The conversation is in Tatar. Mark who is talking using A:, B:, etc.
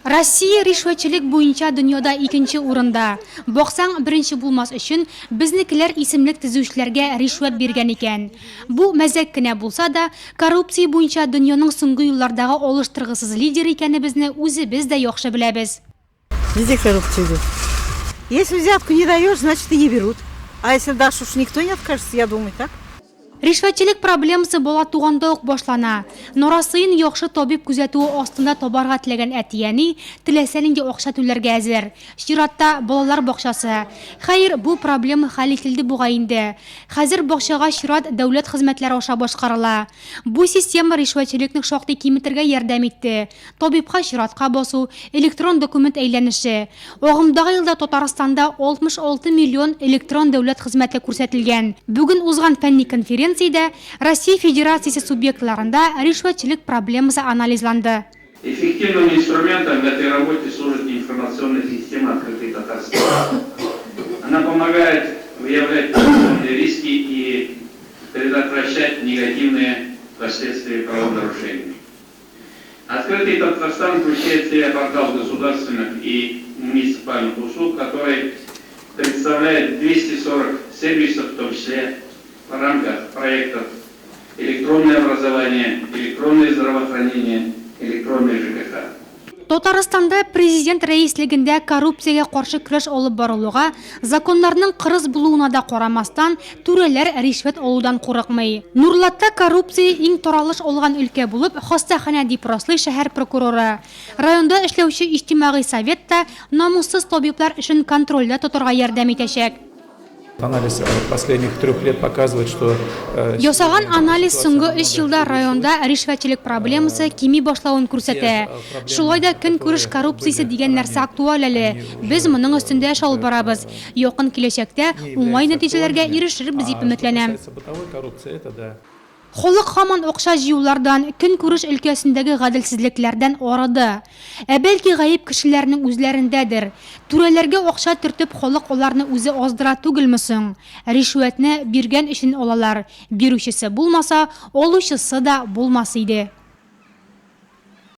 A: Россия ришвәтчелек буенча дөньяда икенче урында. Баксаң, беренче булмас өчен безнекеләр исемлек төзүчеләргә ришвәт биргән икән. Бу мәзәк кенә булса да, коррупция буенча дөньяның соңгы еллардагы алыштыргысыз лидер икәнебезне үзебез дә яхшы беләбез.
B: Везде коррупция идет. Если взятку не даешь, значит и не берут. А если дашь, уж никто не откажется, я думаю, так?
A: Ришвәтчелек проблемасы бала туганда ук башлана. Норасыйын яхшы табиб күзәтүе астында табарга теләгән әтияни теләсә нинди акча түләргә әзер. Чиратта балалар бакчасы. Хәер, бу проблема хәл ителде бугай инде. Хәзер бакчага чират дәүләт хезмәтләре аша башкарыла. Бу система ришвәтчелекне шактый киметергә ярдәм итте. Табибка чиратка басу, электрон документ әйләнеше. Агымдагы елда Татарстанда 66 миллион электрон дәүләт хезмәте күрсәтелгән. Бүген узган фәнни конференция Россия Федерациясы субъектларында ришвәтчелек проблемасы анализланды.
C: Эффективным инструментом в этой работе служит информационная система «Открытый Татарстан». Она помогает выявлять риски и предотвращать негативные последствия правонарушений. «Открытый Татарстан» включает в себя портал государственных и муниципальных услуг, который представляет 240 сервисов, в том числе в рамках проектов электронное образование, электронное здравоохранение, электронное ЖКХ.
A: Татарстанда президент рәислегендә коррупциягә каршы көрәш алып барылуга, законнарның кырыс булуына да карамастан, түрәләр ришвәт алудан курыкмый. Нурлатта коррупция иң таралыш алган өлкә булып, хастаханә дип раслый шәһәр прокуроры. Районда эшләүче иҗтимагый совет та намуссыз табиблар эшен контрольдә тотарга ярдәм итәчәк.
D: Анализ последних 3 лет показывает, что...
A: Ясаган анализ соңгы 3 елда районда ришвәтчелек проблемасы кими башлавын күрсәтә. Шулай да көнкүреш коррупциясе дигән нәрсә актуаль әле. Без моның өстендә эш алып барабыз. Якын киләчәктә уңай нәтиҗәләргә ирешербез дип өметләнәм. Халык һаман акча җыюлардан, көнкүреш өлкәсендәге гаделсезлекләрдән арыды. Бәлки гаип кешеләрнең үзләрендәдер. Түрәләргә акча төртеп халык аларны үзе аздыра түгелме соң? Ришвәтне биргән өчен алалар. Бирүчесе булмаса, алучысы да булмас иде.